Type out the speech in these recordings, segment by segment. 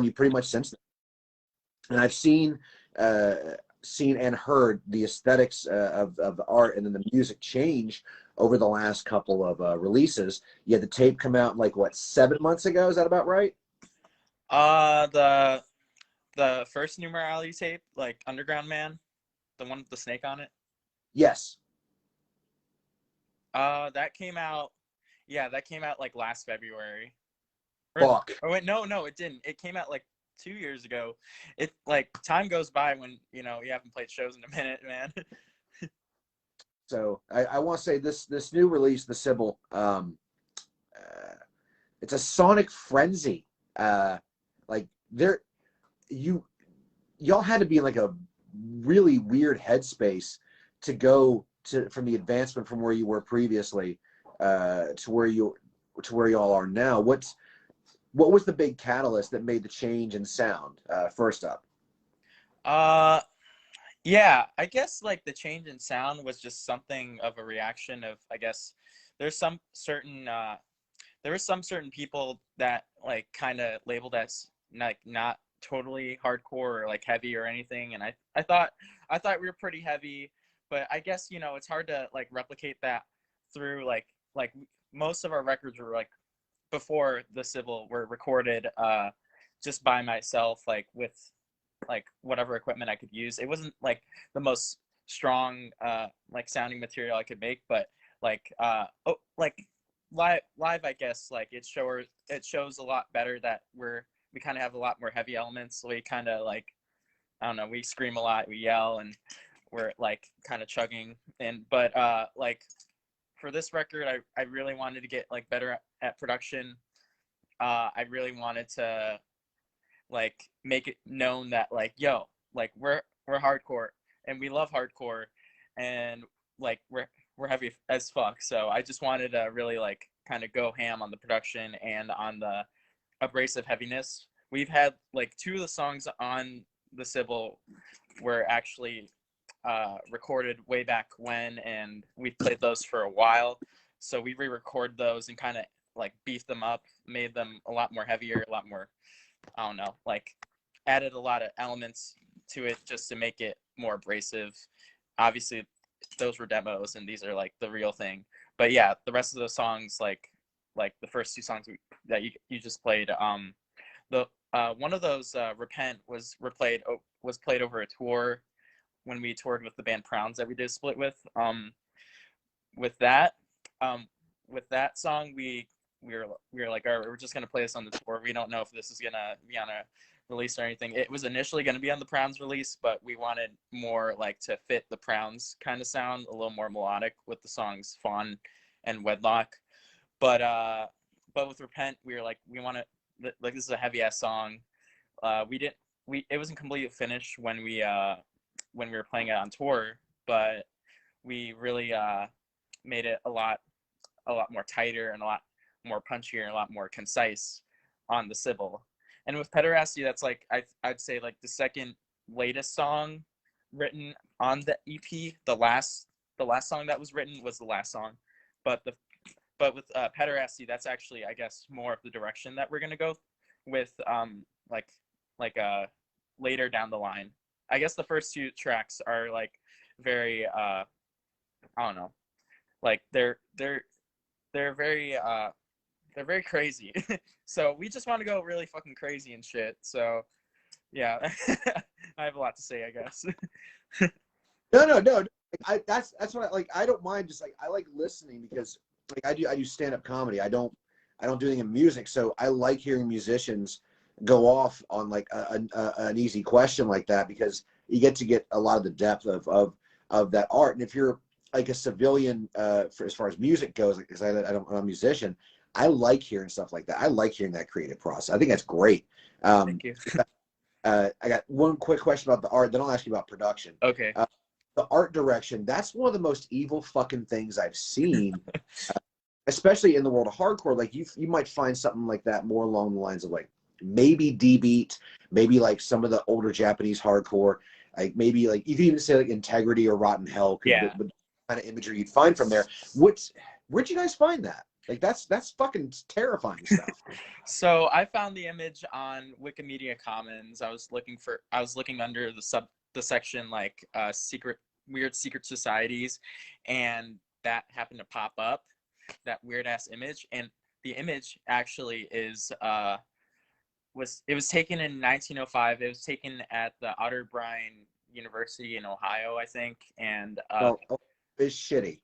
you pretty much since then. And I've seen and heard the aesthetics of the art and then the music change over the last couple of releases. You had the tape come out like what, 7 months ago? Is that about right? The first Numerality tape, like Underground Man, the one with the snake on it. Yes. That came out. Yeah, that came out like last February. Fuck. Oh wait, no, it didn't. It came out like 2 years ago. It like time goes by when you haven't played shows in a minute, man. So I want to say this new release, the Sybil, it's a sonic frenzy. Like y'all had to be in like a really weird headspace to go from the advancement from where you were previously to where y'all are now. What was the big catalyst that made the change in sound? First up. Yeah, I guess like the change in sound was just something of a reaction of, I guess there's some certain there were some certain people that like kind of labeled as like not totally hardcore or like heavy or anything, and I thought we were pretty heavy, but I guess it's hard to like replicate that through like most of our records were like before the Sybil were recorded just by myself, like with like whatever equipment I could use. It wasn't like the most strong like sounding material I could make, but like like live I guess like it shows a lot better that we kind of have a lot more heavy elements. So we kind of like, I don't know, we scream a lot, we yell, and we're like kind of chugging. But like for this record, I really wanted to get like better at production. I really wanted to like make it known that like, yo, like we're hardcore and we love hardcore, and like we're heavy as fuck. So I just wanted to really like kind of go ham on the production and on the abrasive heaviness. We've had like 2 of the songs on the Sybil were actually recorded way back when, and we played those for a while. So we re-record those and kind of like beefed them up, made them a lot more heavier, a lot more, I don't know, like added a lot of elements to it just to make it more abrasive. Obviously those were demos and these are like the real thing. But yeah, the rest of the songs, like the first 2 songs that you just played, the one of those, Repent, was played over a tour when we toured with the band Crowns that we did split with. With that song, we were like, all right, we're just gonna play this on the tour. We don't know if this is gonna be on a release or anything. It was initially gonna be on the Crowns release, but we wanted more like to fit the Crowns kind of sound, a little more melodic with the songs Fawn and Wedlock. But with Repent, we were like, we want to, like, this is a heavy ass song. It wasn't completely finished when we were playing it on tour, but we really made it a lot more tighter and a lot more punchier and a lot more concise on the Sybil. And with Pederasty, that's like I'd say like the second latest song written on the EP. The last song that was written was the last song, but with Pederasty, that's actually, I guess, more of the direction that we're gonna go with, later down the line. I guess the first 2 tracks are like very I don't know, like they're very crazy. So we just want to go really fucking crazy and shit. So yeah, I have a lot to say, I guess. No. That's what I like. I don't mind, just like I like listening because like I do stand-up comedy. I don't do anything in music, so I like hearing musicians go off on like an easy question like that, because you get a lot of the depth of that art. And if you're like a civilian as far as music goes, because I'm a musician, I like hearing stuff like that. I like hearing that creative process. I think that's great. Thank you. I got one quick question about the art, then I'll ask you about production. Okay. The art direction, that's one of the most evil fucking things I've seen, especially in the world of hardcore. Like you might find something like that more along the lines of like maybe D-Beat, maybe like some of the older Japanese hardcore, like maybe like you could even say like Integrity or Rotten Hell, yeah, the kind of imagery you'd find from there. Where'd you guys find that? Like that's fucking terrifying stuff. So I found the image on Wikimedia Commons. I was looking under the section like weird secret societies, and that happened to pop up, that weird ass image. And the image actually was taken in 1905. It was taken at the Otterbein University in Ohio, I think. And Oh, it's shitty.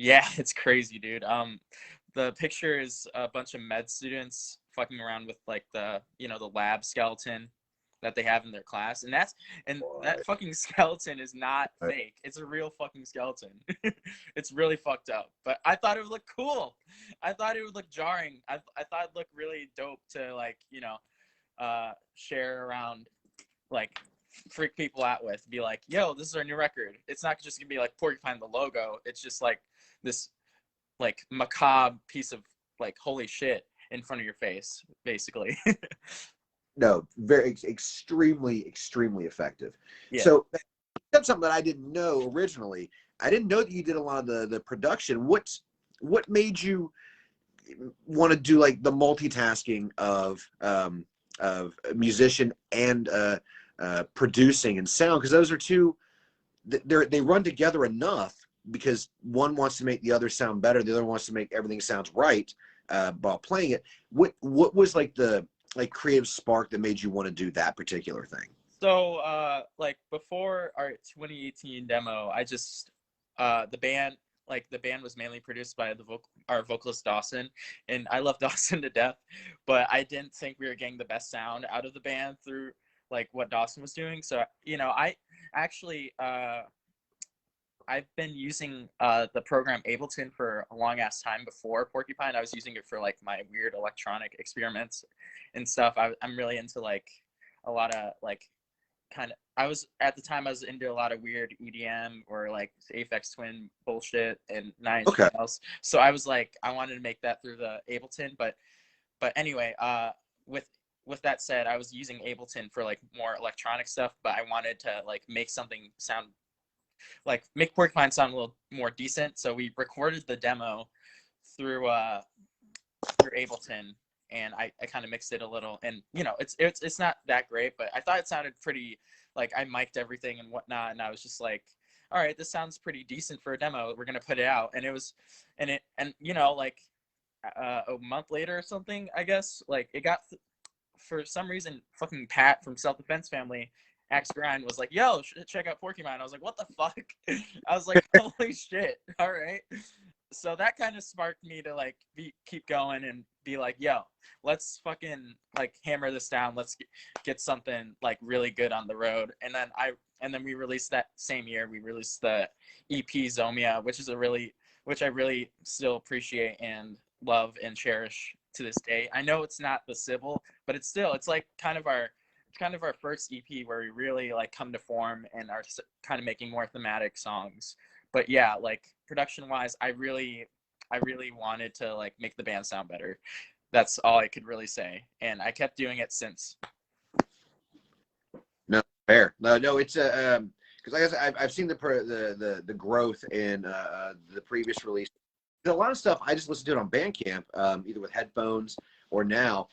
yeah, it's crazy, dude. The picture is a bunch of med students fucking around with like the lab skeleton that they have in their class, and that fucking skeleton is not fake. It's a real fucking skeleton. It's really fucked up, but I thought it would look cool. I thought it would look jarring. I thought it looked really dope to like share around, like freak people out with, be like, yo, this is our new record. It's not just gonna be like Porcupine the logo. It's just like this like macabre piece of like holy shit in front of your face, basically. No, very extremely effective. Yeah. So that's something that I didn't know originally. I didn't know that you did a lot of the production. What made you want to do like the multitasking of musician and producing and sound? Because those are two, they run together enough, because one wants to make the other sound better, the other wants to make everything sounds right while playing it. What was like the creative spark that made you want to do that particular thing? So like before our 2018 demo, I just the band was mainly produced by our vocalist Dawson, and I love Dawson to death, but I didn't think we were getting the best sound out of the band through like what Dawson was doing. So I actually I've been using the program Ableton for a long ass time before Porcupine. I was using it for like my weird electronic experiments and stuff. I'm really into like a lot of like I was into a lot of weird EDM or like Aphex Twin bullshit and Nine Inch Nails. So I was like, I wanted to make that through the Ableton, but anyway, with that said, I was using Ableton for like more electronic stuff, but I wanted to like make something sound like make Porcupine sound a little more decent. So we recorded the demo through Ableton, and I kind of mixed it a little, and it's not that great, but I thought it sounded pretty, like I mic'd everything and whatnot, and I was just like, all right, this sounds pretty decent for a demo. We're gonna put it out, and like a month later or something, I guess, like it got for some reason, fucking Pat from Self Defense Family, Axe Grind, was like, yo, check out Porcupine. I was like, what the fuck? I was like, holy shit. All right. So that kind of sparked me to like keep going and be like, yo, let's fucking like hammer this down. Let's get something like really good on the road. And then we released that same year, we released the EP Zomia, which I really still appreciate and love and cherish to this day. I know it's not the Civil, but it's like kind of our first EP where we really like come to form and are kind of making more thematic songs. But yeah, like production wise, I really wanted to like make the band sound better. That's all I could really say, and I kept doing it since. No, fair. No, it's because I guess I've seen the growth in the previous release. There's a lot of stuff I just listen to it on Bandcamp, either with headphones or now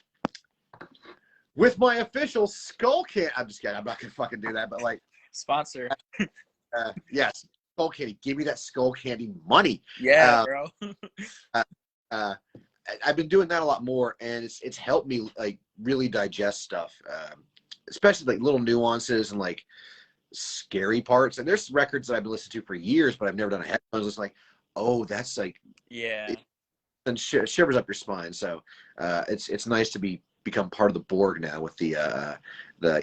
with my official Skull Candy. I'm just kidding. I'm not gonna fucking do that, but like sponsor. Yes, Skull Candy. Give me that Skull Candy money. Yeah, bro. I've been doing that a lot more, and it's helped me like really digest stuff, especially like little nuances and like scary parts. And there's records that I've been listening to for years, but I've never done a headphones. It's like, oh, that's like, yeah, and shivers up your spine. So it's nice to become part of the Borg now with the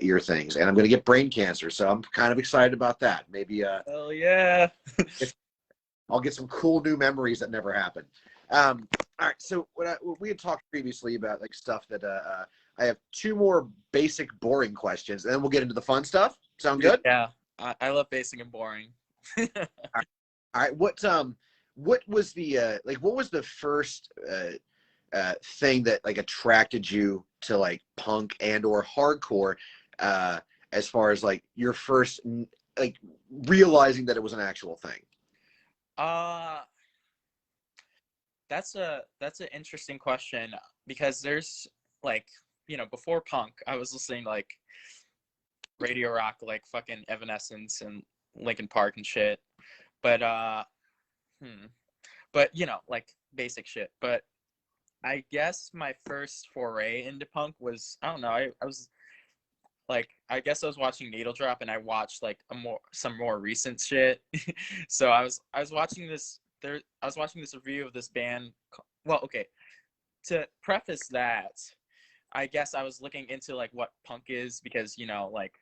ear things. And I'm going to get brain cancer, so I'm kind of excited about that. Maybe hell yeah. I'll get some cool new memories that never happened. All right, so we had talked previously about like stuff that I have two more basic boring questions, and then we'll get into the fun stuff. Sound good? Yeah, I love basic and boring. All right. What was the what was the first thing that like attracted you to like punk and or hardcore, as far as like your first like realizing that it was an actual thing? that's an interesting question because there's like, you know, before punk, I was listening to like radio rock, like fucking Evanescence and Linkin Park and shit. But hmm. But you know, like basic shit. But I guess my first foray into punk was, I don't know, I was like, I guess I was watching Needle Drop and I watched like some more recent shit. So I was watching this there I was watching this review of this band. Well, okay, to preface that, I guess I was looking into like what punk is because, you know, like,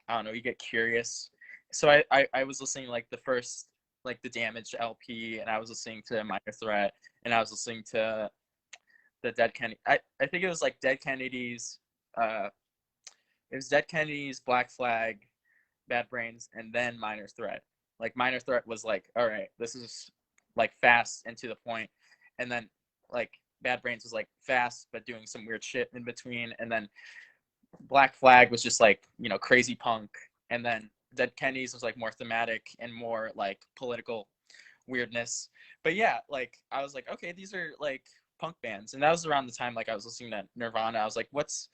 I don't know, you get curious. So I was listening like the first, like the Damage LP, and I was listening to Minor Threat, and I was listening to the Dead Kennedy. I think it was like Dead Kennedys, uh it was Dead Kennedys, Black Flag, Bad Brains, and then Minor Threat. Like Minor Threat was like, all right, this is like fast and to the point, and then like Bad Brains was like fast but doing some weird shit in between, and then Black Flag was just like, you know, crazy punk, and then Dead Kennedys was like more thematic and more like political weirdness. But yeah, like I was like, okay, these are like punk bands, and that was around the time like I was listening to Nirvana. I was like, what's,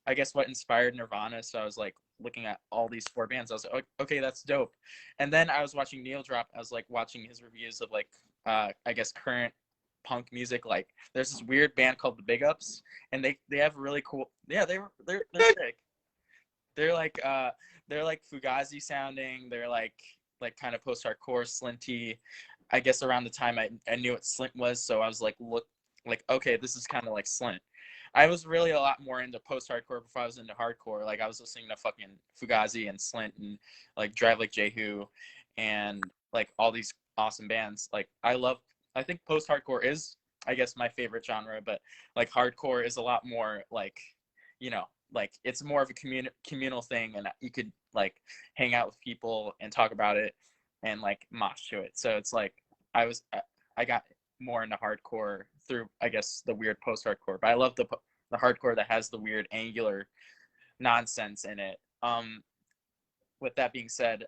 I guess, what inspired Nirvana? So I was like looking at all these four bands. I was like, okay, that's dope. And then I was watching Neil Drop. I was like watching his reviews of like, I guess, current punk music. Like there's this weird band called the Big Ups, and they have really cool. Yeah, they're sick. They're like they're like Fugazi sounding. They're like kind of post hardcore slinty. I guess around the time I knew what slint was, so I was like, look, like, okay, this is kind of like slint. I was really a lot more into post hardcore before I was into hardcore. Like I was listening to fucking Fugazi and Slint and like Drive Like Jehu and like all these awesome bands. Like I think post hardcore is, I guess, my favorite genre, but like hardcore is a lot more like, you know, like it's more of a communal thing, and you could like hang out with people and talk about it and like mosh to it. So it's like I got more into hardcore through, I guess, the weird post-hardcore. But I love the hardcore that has the weird angular nonsense in it. With that being said,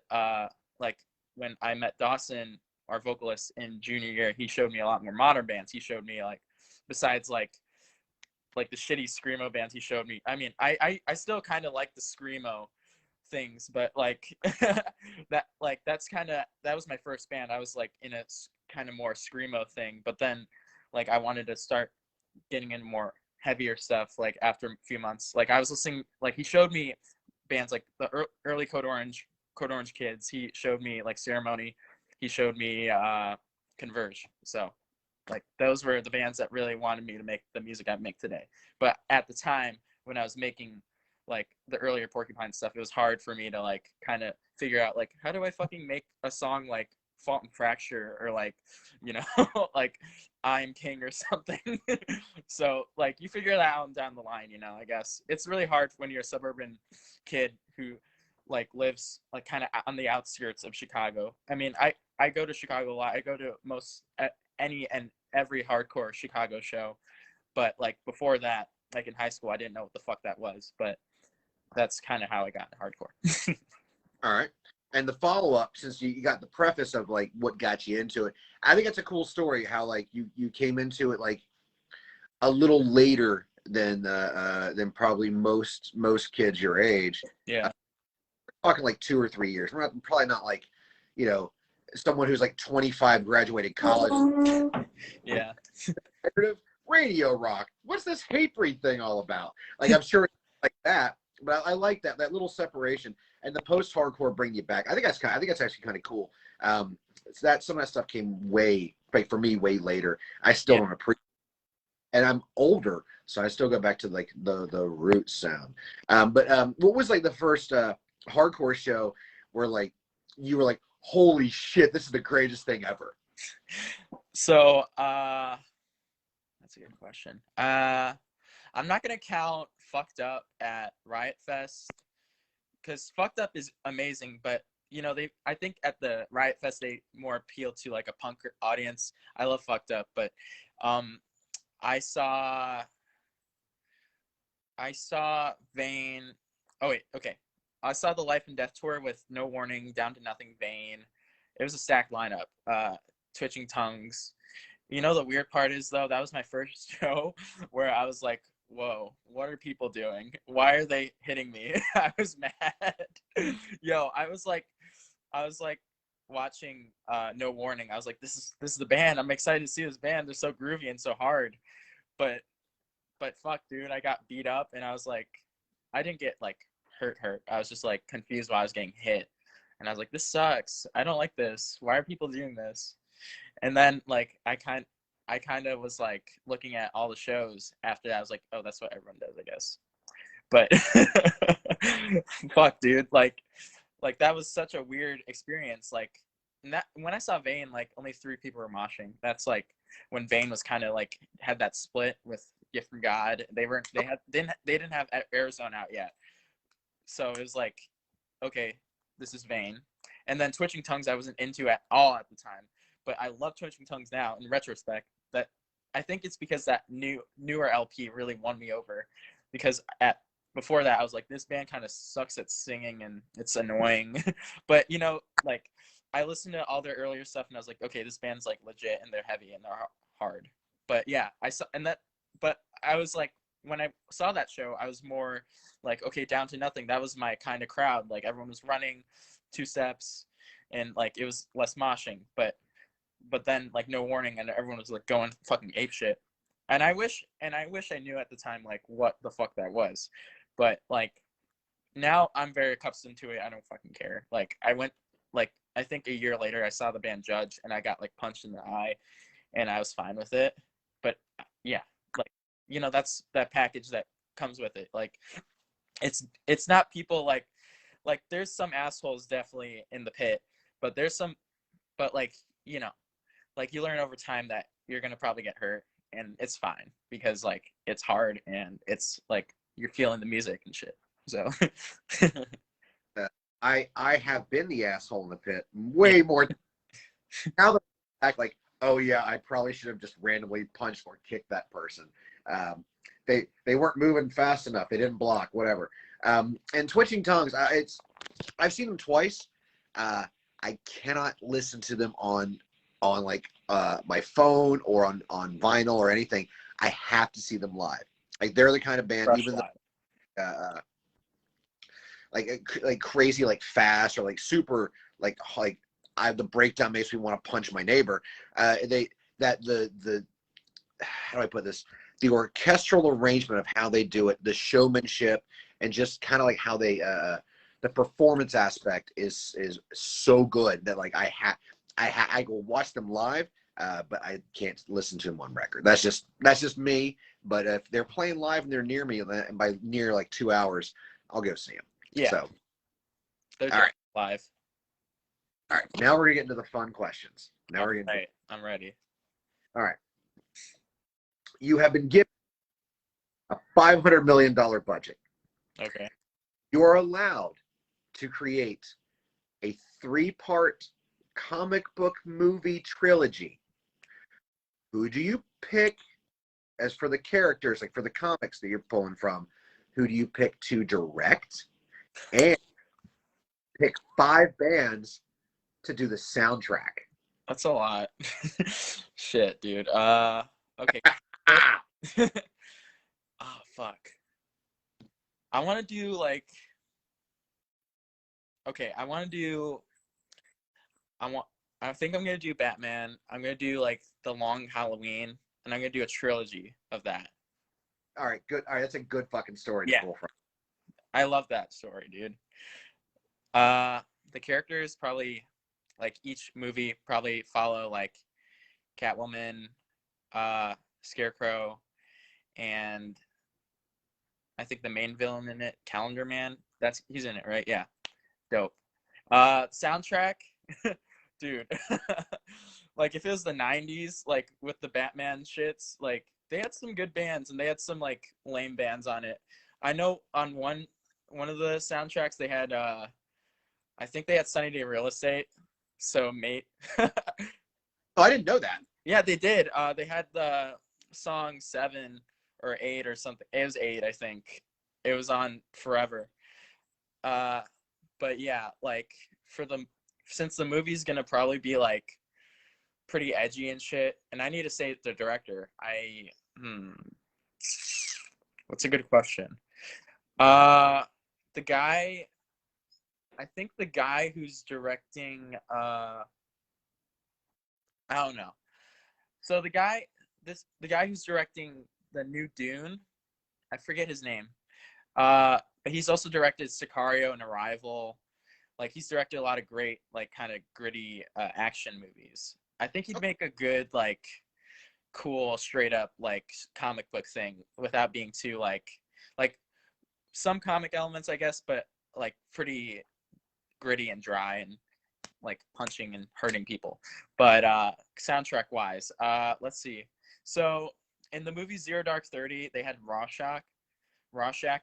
like when I met Dawson, our vocalist, in junior year, he showed me a lot more modern bands. He showed me like, besides like the shitty screamo bands, he showed me. I mean, I still kind of like the screamo things, but like that was my first band. I was like in a kind of more screamo thing, but then like I wanted to start getting into more heavier stuff like after a few months. Like I was listening, like he showed me bands like the early Code Orange Kids. He showed me like Ceremony. He showed me Converge. So like those were the bands that really wanted me to make the music I make today. But at the time when I was making like the earlier Porcupine stuff, it was hard for me to like kind of figure out like, how do I fucking make a song like Fault and Fracture or like, you know, like I'm King or something. So like you figure that out down the line, you know. I guess it's really hard when you're a suburban kid who like lives like kind of on the outskirts of Chicago. I mean, I go to Chicago a lot. I go to most any and every hardcore Chicago show, but like before that, like in high school, I didn't know what the fuck that was. But that's kind of how I got into hardcore. All right. And the follow up, since you got the preface of like what got you into it, I think it's a cool story how like you came into it like a little later than probably most kids your age. Yeah. Talking like 2 or 3 years. We're not, probably not like, you know, someone who's like 25 graduated college. Yeah. Radio rock. What's this hatebreed thing all about? Like I'm sure it's like that, but I like that little separation and the post-hardcore bring you back. I think that's actually kind of cool. So that some of that stuff came way, like for me, way later. I still don't appreciate, and I'm older, so I still go back to like the root sound. But what was like the first hardcore show where like you were like, holy shit, this is the greatest thing ever? So that's a good question. I'm not gonna count Fucked Up at Riot Fest because Fucked Up is amazing, but you know, I think at the Riot Fest they more appeal to like a punk audience. I love Fucked Up, but I saw Vane. Oh wait, okay. I saw the Life and Death tour with No Warning, Down to Nothing, Vane. It was a stacked lineup. Twitching Tongues, You know, the weird part is though, that was my first show where I was like, whoa, what are people doing? Why are they hitting me? I was mad. Yo, I was like watching No Warning. I was like, this is the band. I'm excited to see this band. They're so groovy and so hard. But fuck, dude, I got beat up and I was like, I didn't get like hurt. I was just like confused why I was getting hit. And I was like, this sucks. I don't like this. Why are people doing this? And then like I kind of was like looking at all the shows after that. I was like, oh, that's what everyone does, I guess. But fuck, dude, like that was such a weird experience. Like that when I saw Vane, like only 3 people were moshing. That's like when Vane was kind of like had that split with Gift from God. They didn't have Arizona out yet, so it was like, okay, this is Vane. And then Twitching Tongues I wasn't into at all at the time, but I love Twitching Tongues now in retrospect. That I think it's because that newer LP really won me over, because at before that I was like, this band kind of sucks at singing and it's annoying. But you know, like I listened to all their earlier stuff and I was like, okay, this band's like legit and they're heavy and they're hard. But yeah, I saw and that but I was like, when I saw that show I was more like, okay, Down to Nothing, that was my kind of crowd. Like everyone was running 2 steps and like it was less moshing. But then like No Warning and everyone was like going fucking ape shit. And I wish I knew at the time like what the fuck that was. But like now I'm very accustomed to it. I don't fucking care. Like I went like I think a year later I saw the band Judge and I got like punched in the eye and I was fine with it. But yeah, like you know, that's that package that comes with it. Like it's not people like there's some assholes definitely in the pit, but there's some but like, you know, like you learn over time that you're gonna probably get hurt and it's fine because like it's hard and it's like you're feeling the music and shit. So I have been the asshole in the pit yeah, way more now that I act like, oh yeah, I probably should have just randomly punched or kicked that person. They weren't moving fast enough. They didn't block, whatever. And Twitching Tongues, I've seen them twice. I cannot listen to them on like my phone or on vinyl or anything. I have to see them live. Like they're the kind of band, crush even live. though like crazy, like fast or like super like the breakdown makes me want to punch my neighbor. They that the how do I put this? The orchestral arrangement of how they do it, the showmanship, and just kind of like how they the performance aspect is so good that like I go watch them live, but I can't listen to them on record. That's just me. But if they're playing live and they're near me, and by near like 2 hours, I'll go see them. Yeah, So they're all right, live. all right. Now we're gonna get into the fun questions. Now All we're gonna. right, I'm ready. All right. You have been given a $500 million budget. Okay. You are allowed to create a 3-part comic book movie trilogy. Who do you pick as for the characters, like for the comics that you're pulling from? Who do you pick to direct? And pick 5 bands to do the soundtrack. That's a lot. Shit, dude. Okay. Oh fuck. I want to do like okay, I want I think I'm gonna do Batman. I'm gonna do like the Long Halloween, and I'm gonna do a trilogy of that. All right, good. All right, that's a good fucking story to Yeah, pull from. I love that story, dude. The characters probably like each movie probably follow like Catwoman, Scarecrow, and I think the main villain in it, Calendar Man. He's in it, right? Yeah, dope. Soundtrack, dude. Like if it was the '90s, like with the Batman shits, like they had some good bands and they had some like lame bands on it. I know on one of the soundtracks they had I think they had Sunny Day Real Estate. So mate. Oh, I didn't know that. Yeah, they did. They had the song 7 or 8 or something. It was 8, I think. It was on forever. Uh, but yeah, like since the movie's gonna probably be like pretty edgy and shit. And I need to say the director. What's a good question? The guy. I think the guy who's directing. I don't know. So the guy who's directing the new Dune. I forget his name. But he's also directed Sicario and Arrival. Like he's directed a lot of great, like kind of gritty action movies. I think he'd make a good, like, cool, straight up like comic book thing without being too like some comic elements, I guess, but like pretty gritty and dry and like punching and hurting people. But soundtrack wise, let's see. So in the movie Zero Dark 30, they had Rorschach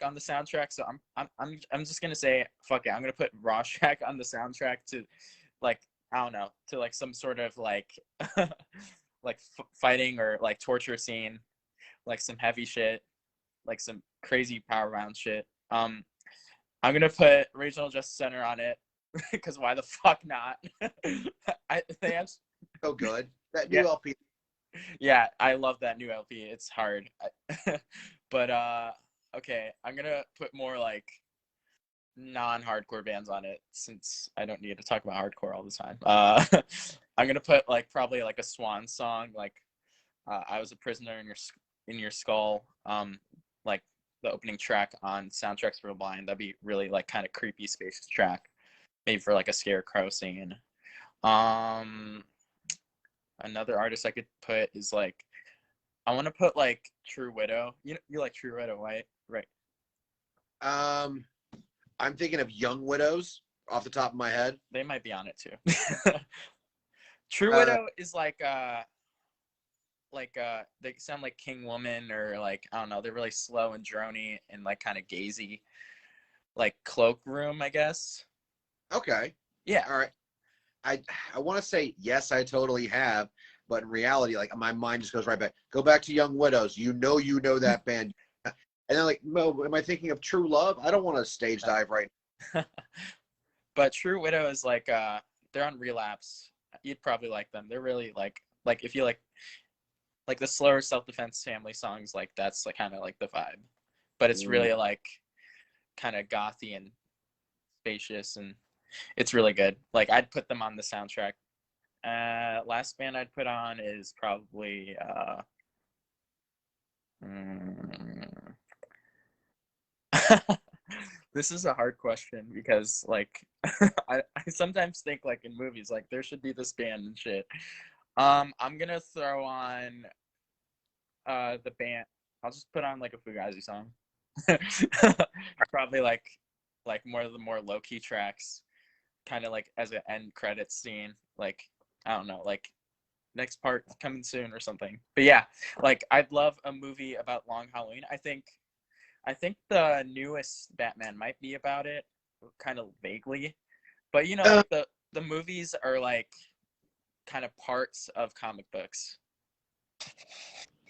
on the soundtrack. So I'm just gonna say fuck it. I'm gonna put Rorschach on the soundtrack to, like, I don't know, to like some sort of like like fighting or like torture scene, like some heavy shit, like some crazy power round shit. I'm gonna put Regional Justice Center on it because why the fuck not? They have So good. That new yeah, LP. yeah, I love that new LP. It's hard, but okay, I'm gonna put more like non-hardcore bands on it since I don't need to talk about hardcore all the time. I'm gonna put like probably like a Swan song, like I Was a Prisoner in Your Skull, like the opening track on Soundtracks for the Blind. That'd be really like kind of creepy, spacious track, maybe for like a scarecrow singing. Another artist I could put is like, I want to put like True Widow. You like True Widow, right? Right. I'm thinking of Young Widows off the top of my head. They might be on it too. True Widow is like they sound like King Woman, or like, I don't know, they're really slow and drony and like kind of gazy, like Cloakroom, I guess. Okay. Yeah. All right. I want to say yes, I totally have, but in reality, like my mind just goes right back. Go back to Young Widows. You know that band. And then like, Mo, am I thinking of True Love? I don't want to stage dive right now. But True Widow is like they're on Relapse. You'd probably like them. They're really like if you like the slower self-defense family songs, like that's like kind of like the vibe. But it's really like kind of gothy and spacious, and it's really good. Like I'd put them on the soundtrack. Last band I'd put on is probably this is a hard question because like I sometimes think like in movies like there should be this band and shit. I'm gonna throw on the band. I'll just put on like a Fugazi song. Probably like more of the more low key tracks, kind of like as an end credits scene. Like, I don't know, like next part coming soon or something. But yeah, like I'd love a movie about Long Halloween. I think the newest Batman might be about it, kind of vaguely. But you know, like the movies are like kind of parts of comic books.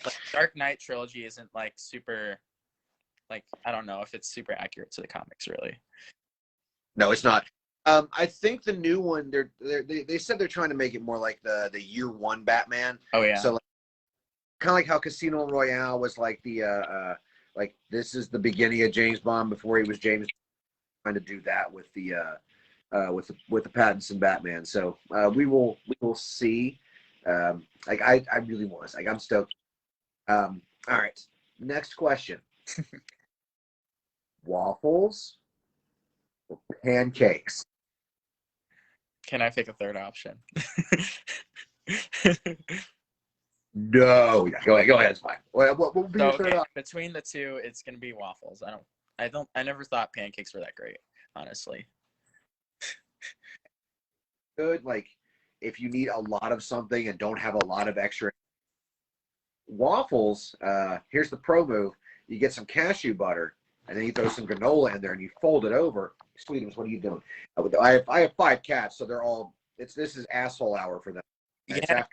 Like Dark Knight trilogy isn't like super, like, I don't know if it's super accurate to the comics really. No, it's not. I think the new one, they said they're trying to make it more like the year one Batman. Oh yeah. So like, kind of like how Casino Royale was like the like this is the beginning of James Bond before he was James. Trying to do that with the Pattinson Batman. So we will see. Like I really want to. Like I'm stoked. All right. Next question. Waffles or pancakes? Can I pick a third option? No. Go ahead. It's fine. What would be your third option? Between the two, it's gonna be waffles. I never thought pancakes were that great, honestly. Good. Like if you need a lot of something and don't have a lot of extra waffles, here's the pro move. You get some cashew butter and then you throw some granola in there and you fold it over. Sweetums, what are you doing? I have 5 cats, so they're all. This is asshole hour for them. Yeah,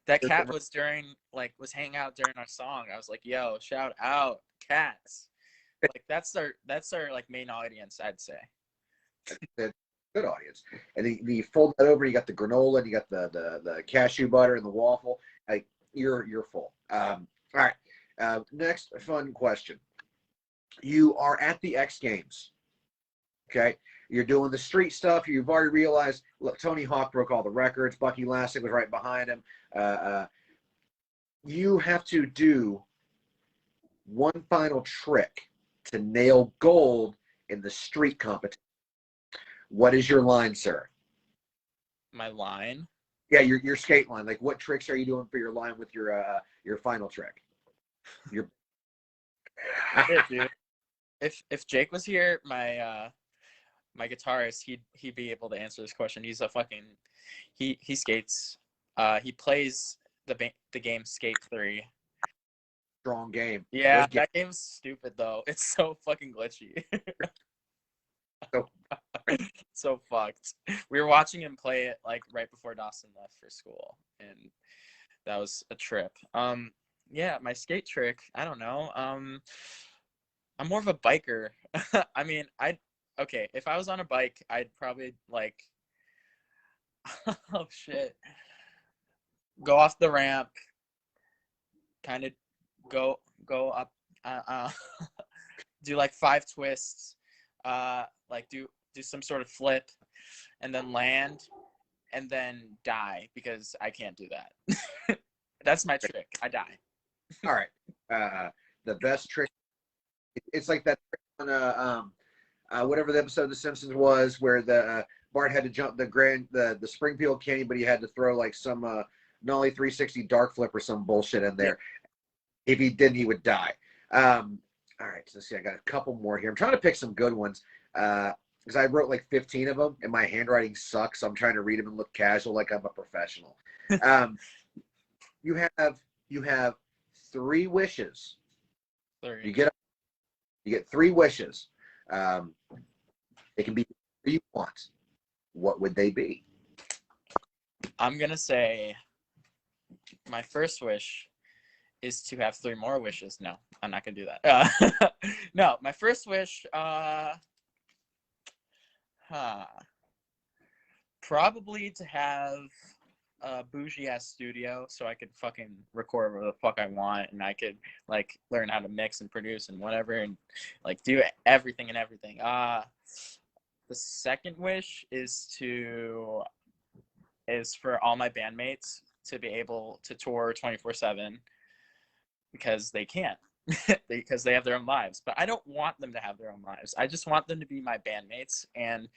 that cat was hanging out during our song. I was like, "Yo, shout out cats!" Like that's our like main audience, I'd say. good audience. And then you fold that over, you got the granola, and you got the cashew butter and the waffle. Like you're full. All right. Next fun question. You are at the X Games. Okay. You're doing the street stuff. You've already realized, look, Tony Hawk broke all the records. Bucky Lasek was right behind him. You have to do one final trick to nail gold in the street competition. What is your line, sir? My line? Yeah, your skate line. Like, what tricks are you doing for your line with your final trick? Your Yeah, dude. If Jake was here, my guitarist, he'd be able to answer this question. He's a fucking he skates. He plays the game Skate 3. strong game. Yeah, that game's stupid though. It's so fucking glitchy. So fucked. We were watching him play it like right before Dawson left for school, and that was a trip. Yeah, my skate trick, I don't know. I'm more of a biker. I mean, okay, if I was on a bike, I'd probably like oh shit. Go off the ramp, kind of go up do like 5 twists, like do some sort of flip, and then land, and then die because I can't do that. That's my trick. I die. All right. The best trick. It's like that trick on whatever the episode of The Simpsons was, where the Bart had to jump the Springfield Canyon, but he had to throw like some Nollie 360 dark flip or some bullshit in there. Yeah. If he didn't, he would die. All right, so let's see. I got a couple more here. I'm trying to pick some good ones because I wrote like 15 of them, and my handwriting sucks. So I'm trying to read them and look casual, like I'm a professional. You have 3 wishes. 3. You get 3 wishes. It can be whatever you want. What would they be? I'm gonna say my first wish is to have 3 more wishes. No, I'm not gonna do that. No, my first wish, probably to have a bougie ass studio so I could fucking record whatever the fuck I want, and I could like learn how to mix and produce and whatever, and like do everything. The second wish is for all my bandmates to be able to tour 24/7 because they can't. Because they have their own lives, but I don't want them to have their own lives. I just want them to be my bandmates, and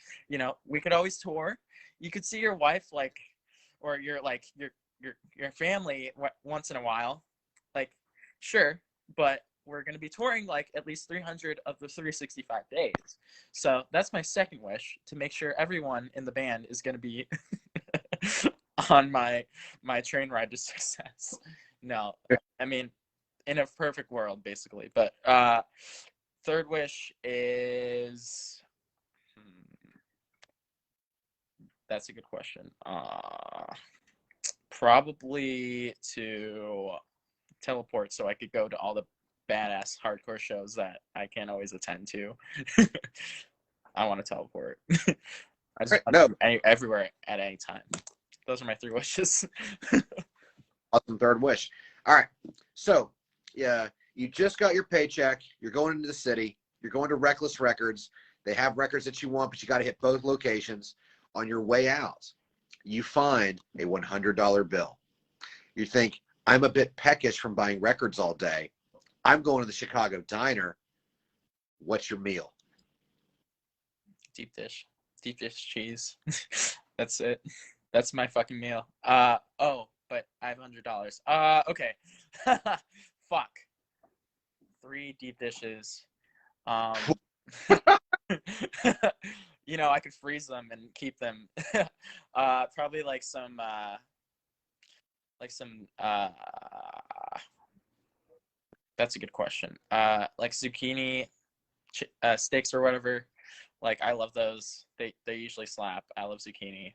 we could always tour. You could see your wife or your family once in a while, like sure, but we're going to be touring like at least 300 of the 365 days. So that's my second wish, to make sure everyone in the band is going to be on my train ride to success. No, I mean, in a perfect world, basically. But third wish is that's a good question. Probably to teleport so I could go to all the badass hardcore shows that I can't always attend to. I want to teleport. I just want to everywhere at any time. Those are my 3 wishes. Awesome third wish. All right. So, yeah, you just got your paycheck. You're going into the city. You're going to Reckless Records. They have records that you want, but you got to hit both locations. On your way out, you find a $100 bill. You think, I'm a bit peckish from buying records all day. I'm going to the Chicago diner. What's your meal? Deep dish cheese. That's it. That's my fucking meal. But I have $100. Okay. Fuck. 3 deep dishes. I could freeze them and keep them. Probably like some that's a good question. Like zucchini steaks or whatever. Like I love those. They usually slap. I love zucchini.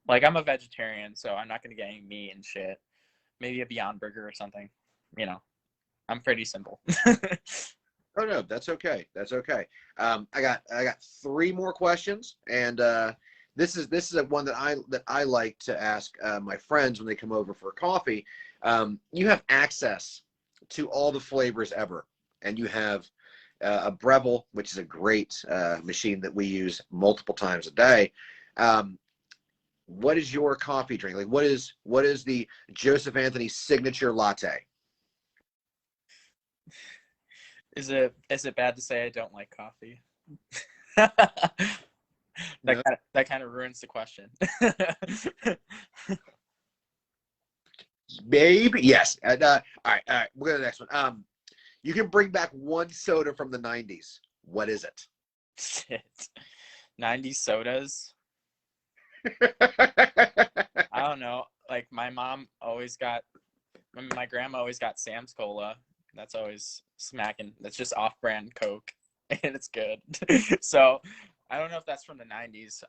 Like I'm a vegetarian, so I'm not gonna get any meat and shit. Maybe a Beyond Burger or something. I'm pretty simple. Oh no, that's okay. That's okay. I got three more questions, and this is a one that I like to ask my friends when they come over for coffee. You have access to all the flavors ever, and you have a Breville, which is a great machine that we use multiple times a day. Um, what is your coffee drink? Like, what is the Joseph Anthony signature latte? Is it bad to say I don't like coffee? that No, kind of ruins the question. maybe yes. All right. We'll go to the next one. You can bring back one soda from the '90s. What is it? Shit. 90 sodas. I don't know. Like my grandma always got Sam's Cola. That's always smacking. That's just off-brand Coke, and it's good. So I don't know if that's from the 90s.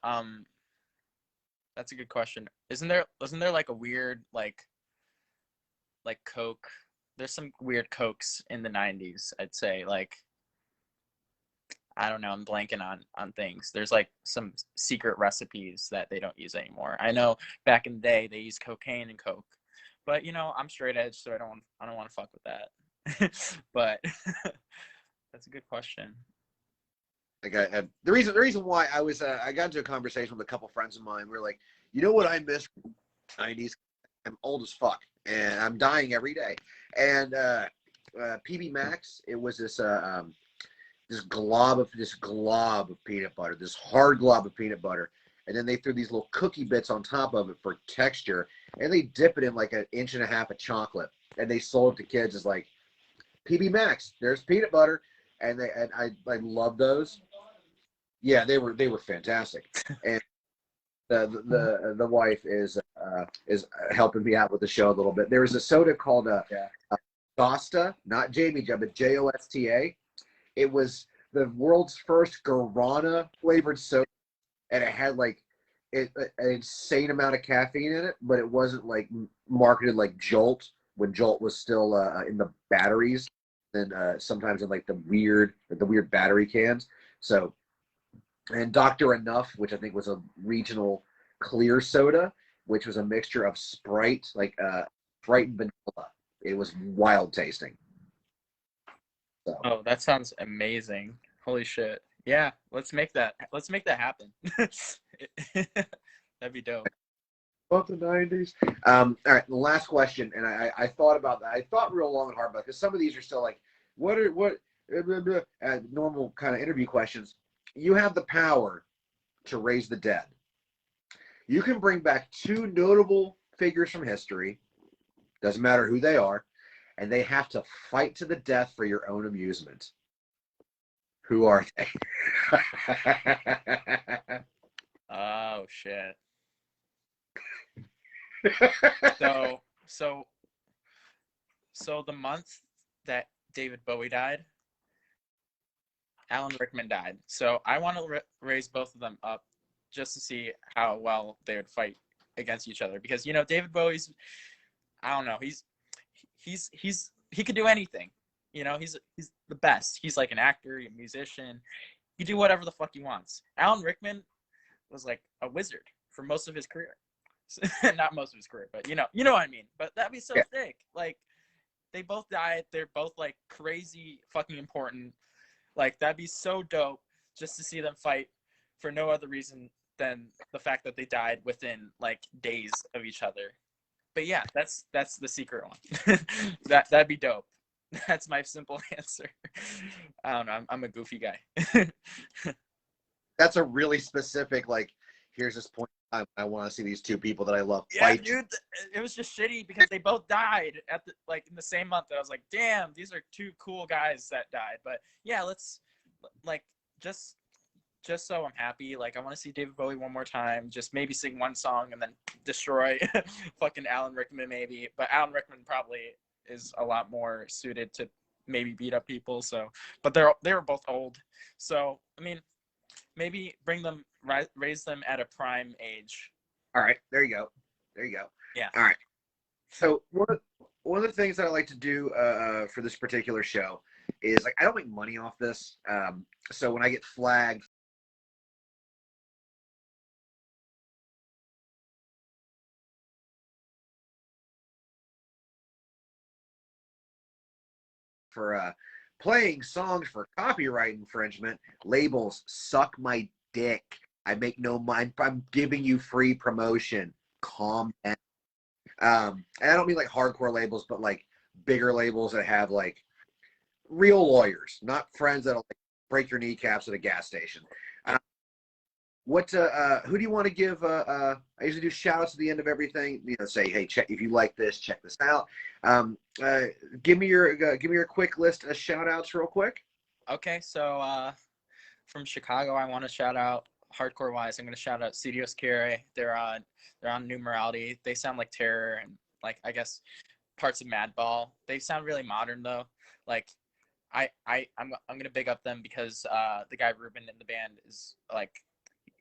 That's a good question. Wasn't there like a weird like Coke? There's some weird Cokes in the 90s, I'd say. Like I don't know, I'm blanking on things. There's like some secret recipes that they don't use anymore. I know back in the day they used cocaine and Coke. But I'm straight edge, so I don't want to fuck with that. But that's a good question. Like the reason why I got into a conversation with a couple friends of mine. We are like, you know what I miss from the '90s? I'm old as fuck, and I'm dying every day. And PB Max, it was this glob of peanut butter, this hard glob of peanut butter, and then they threw these little cookie bits on top of it for texture, and they dip it in like 1.5 inches of chocolate, and they sold it to kids as like PB Max. There's peanut butter, and I love those. Yeah, they were fantastic, and the wife is helping me out with the show a little bit. There was a soda called Josta, not Jamie Joe, but Josta. It was the world's first guarana flavored soda, and it had like an insane amount of caffeine in it, but it wasn't like marketed like Jolt when Jolt was still in the batteries, and sometimes in like the weird battery cans. So, and Doctor Enough, which I think was a regional clear soda, which was a mixture of Sprite and vanilla. It was wild tasting. So. Oh, that sounds amazing. Holy shit. Yeah, let's make that happen. That'd be dope. About the '90s. All right, the last question, and I thought about that. I thought real long and hard about it, because some of these are still like, normal kind of interview questions. You have the power to raise the dead. You can bring back two notable figures from history. Doesn't matter who they are, and they have to fight to the death for your own amusement. Who are they? Oh shit. So so so the month that David Bowie died, Alan Rickman died. So I want to raise both of them up just to see how well they would fight against each other, because David Bowie's, I don't know, he could do anything. He's the best. He's like an actor, a musician. He can do whatever the fuck he wants. Alan Rickman was like a wizard for most of his career. Not most of his career, but you know what I mean. But that'd be so sick. Like, they both died. They're both like crazy fucking important. Like, that'd be so dope just to see them fight for no other reason than the fact that they died within like days of each other. But yeah, that's the secret one. That'd be dope. That's my simple answer. I don't know. I'm a goofy guy. That's a really specific, like, here's this point in time I want to see these two people that I love Yeah, fight. dude, it was just shitty because they both died in the same month. I was like, damn, these are two cool guys that died. But yeah, let's like just so I'm happy. Like, I want to see David Bowie one more time. Just maybe sing one song and then destroy fucking Alan Rickman maybe. But Alan Rickman probably is a lot more suited to maybe beat up people. So, but they were both old. So I mean, maybe raise them at a prime age. All right, there you go. Yeah. All right. So one of the things that I like to do for this particular show, is like I don't make money off this. So when I get flagged for playing songs for copyright infringement, labels suck my dick. I make no mind. I'm giving you free promotion. Calm down. And I don't mean like hardcore labels, but like bigger labels that have like real lawyers, not friends that'll like break your kneecaps at a gas station. What who do you want to give I usually do shout outs at the end of everything, say, hey, check if you like this, check this out. um, uh, give me your quick list of shout outs real quick. Okay, so from Chicago, I want to shout out hardcore wise. I'm gonna shout out Studios Care. They're on New Morality. They sound like Terror and like I guess parts of Madball. They sound really modern though. Like I'm gonna big up them because the guy Ruben in the band is like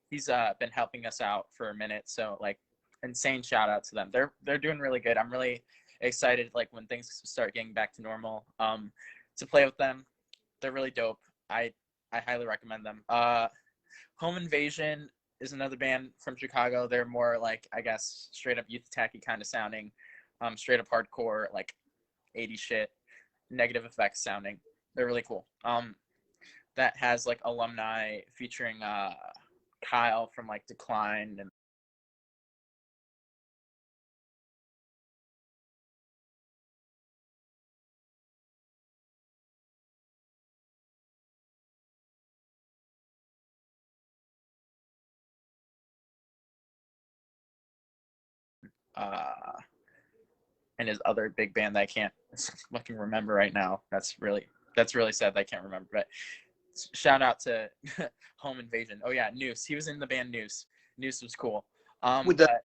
he's been helping us out for a minute. So like insane shout out to them. They're doing really good. I'm really excited like when things start getting back to normal to play with them. They're really dope. I highly recommend them. Home Invasion is another band from Chicago. They're more like I guess straight up Youth Attacky kind of sounding, straight up hardcore like 80 shit, negative effects sounding. They're really cool. That has like alumni featuring Kyle from like Decline and uh, and his other big band that I can't fucking remember right now. That's really sad that I can't remember. But shout out to Home Invasion. Oh yeah, Noose. He was in the band Noose. Noose was cool. With the But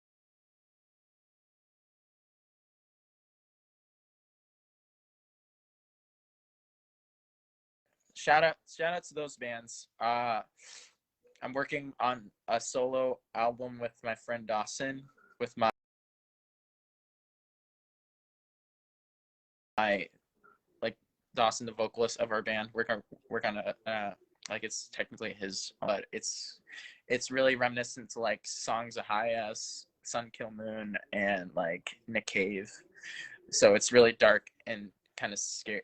shout out to those bands. I'm working on a solo album with my friend Dawson, with my like Dawson, the vocalist of our band. We're gonna like it's technically his, but it's really reminiscent to like songs of High as Sun Kill Moon and like Nick Cave. So it's really dark and kind of scary.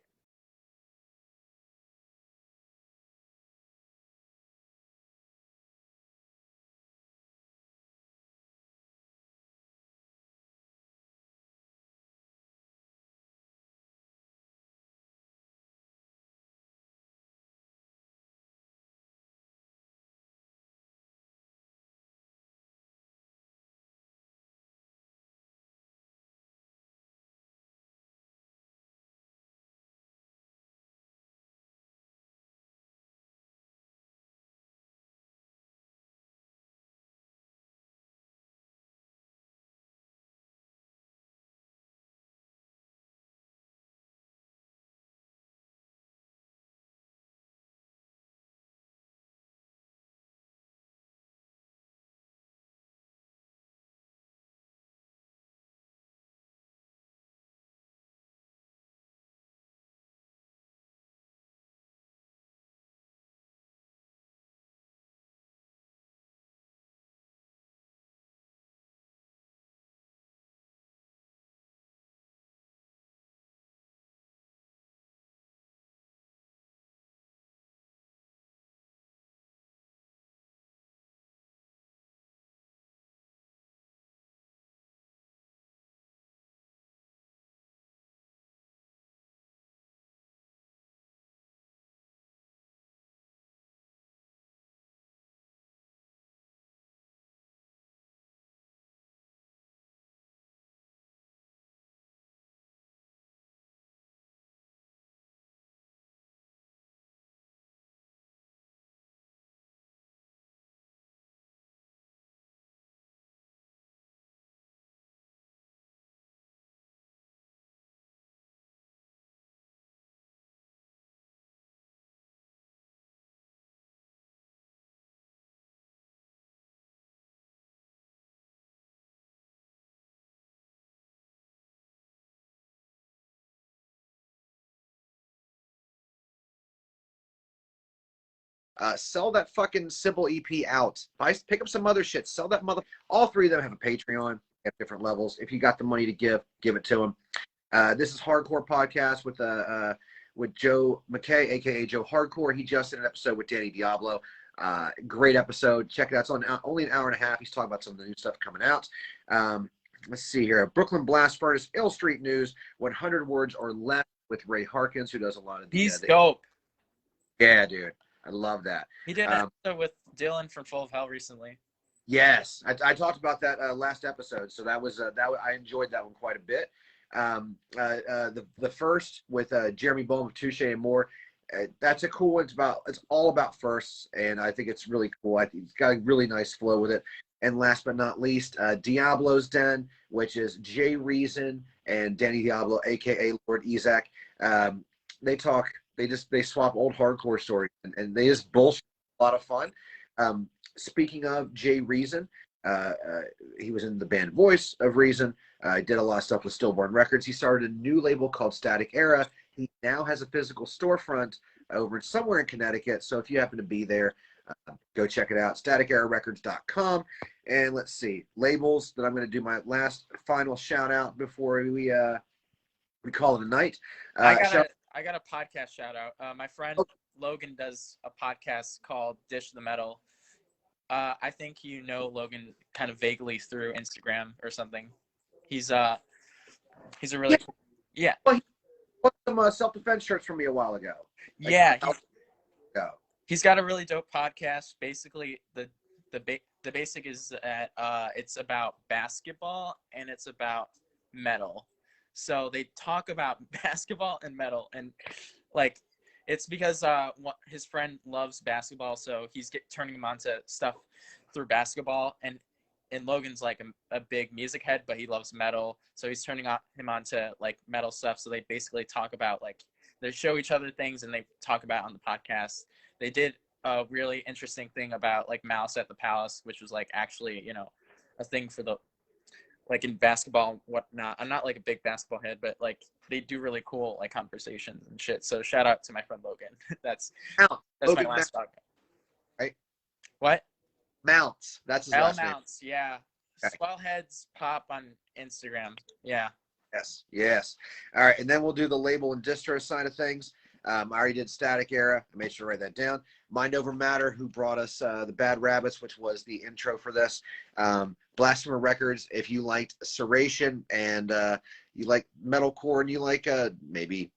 Sell that fucking Simple EP out. Pick up some other shit. Sell that mother. All three of them have a Patreon at different levels. If you got the money to give it to them. This is Hardcore Podcast with Joe McKay, aka Joe Hardcore. He just did an episode with Danny Diablo. Great episode. Check it out. It's on only an hour and a half. He's talking about some of the new stuff coming out. Let's see here. Brooklyn Blast Furnace, Ill Street News, 100 words or less with Ray Harkins, who does a lot of the. He's dope. Yeah, dude. I love that. He did an episode with Dylan from Full of Hell recently. Yes, I talked about that last episode, so that was I enjoyed that one quite a bit. The first with Jeremy Bowman, Touche, and more. That's a cool one. It's all about firsts, and I think it's really cool. I think it's got a really nice flow with it. And last but not least, Diablo's Den, which is Jay Reason and Danny Diablo, aka Lord Ezek. They swap old hardcore stories, and they just bullshit. A lot of fun. Speaking of Jay Reason, he was in the band Voice of Reason. Did a lot of stuff with Stillborn Records. He started a new label called Static Era. He now has a physical storefront over somewhere in Connecticut. So if you happen to be there, go check it out. StaticEraRecords.com. And let's see, labels that I'm going to do my last final shout out before we call it a night. I got a podcast shout out. My friend Logan does a podcast called Dish the Metal. I think you know Logan kind of vaguely through Instagram or something. He's a really cool. Yeah. Well, he bought some self-defense shirts from me a while ago. He's got a really dope podcast. Basically, the basic is that it's about basketball and it's about metal. So they talk about basketball and metal, and like it's because his friend loves basketball, so he's turning him on to stuff through basketball. And Logan's like a big music head, but he loves metal, so he's turning him on to like metal stuff. So they basically talk about they show each other things and they talk about on the podcast. They did a really interesting thing about like Malice at the Palace, which was like actually a thing for the in basketball and whatnot. I'm not like a big basketball head, but like they do really cool like conversations and shit. So shout out to my friend Logan. that's Logan, my last podcast. Right? What? Mounts. That's his last Mounts, name. Yeah. Okay. Swellheads Pop on Instagram. Yeah. Yes. All right, and then we'll do the label and distro side of things. I already did Static Era. I made sure to write that down. Mind Over Matter, who brought us the Bad Rabbits, which was the intro for this. Blasphemer Records, if you liked Serration and you like metalcore and you like maybe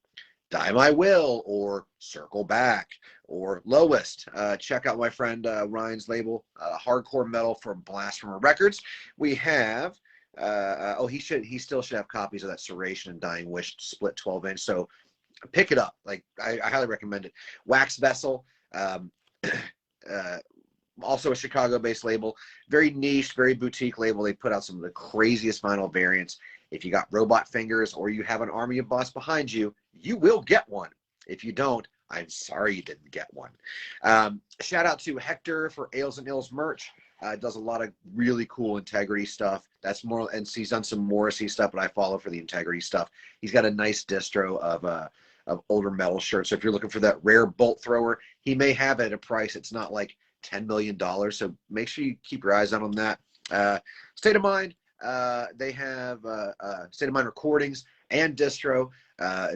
Die My Will or Circle Back or Lowest, check out my friend Ryan's label, Hardcore Metal for Blasphemer Records. We have he still should have copies of that Serration and Dying Wish split 12-inch. So pick it up. Like I highly recommend it. Wax Vessel, also a Chicago-based label, very niche, very boutique label. They put out some of the craziest vinyl variants. If you got robot fingers or you have an army of boss behind you, you will get one. If you don't, I'm sorry you didn't get one. Shout out to Hector for Ales and Ills merch. Does a lot of really cool Integrity stuff. That's more, and he's done some Morrissey stuff, but I follow for the Integrity stuff. He's got a nice distro of older metal shirts. So if you're looking for that rare bolt thrower, he may have it at a price. It's not like $10 million. So make sure you keep your eyes out on that. State of Mind. They have State of Mind recordings and distro.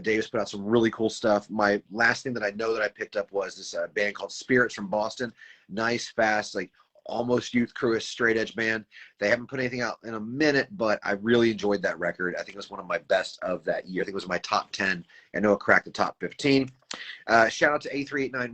Davis put out some really cool stuff. My last thing that I know that I picked up was this band called Spirits from Boston. Nice, fast, like almost youth crew, straight edge band. They haven't put anything out in a minute, but I really enjoyed that record. I think it was one of my best of that year. I think it was my top 10. I know it cracked the top 15. Shout out to A389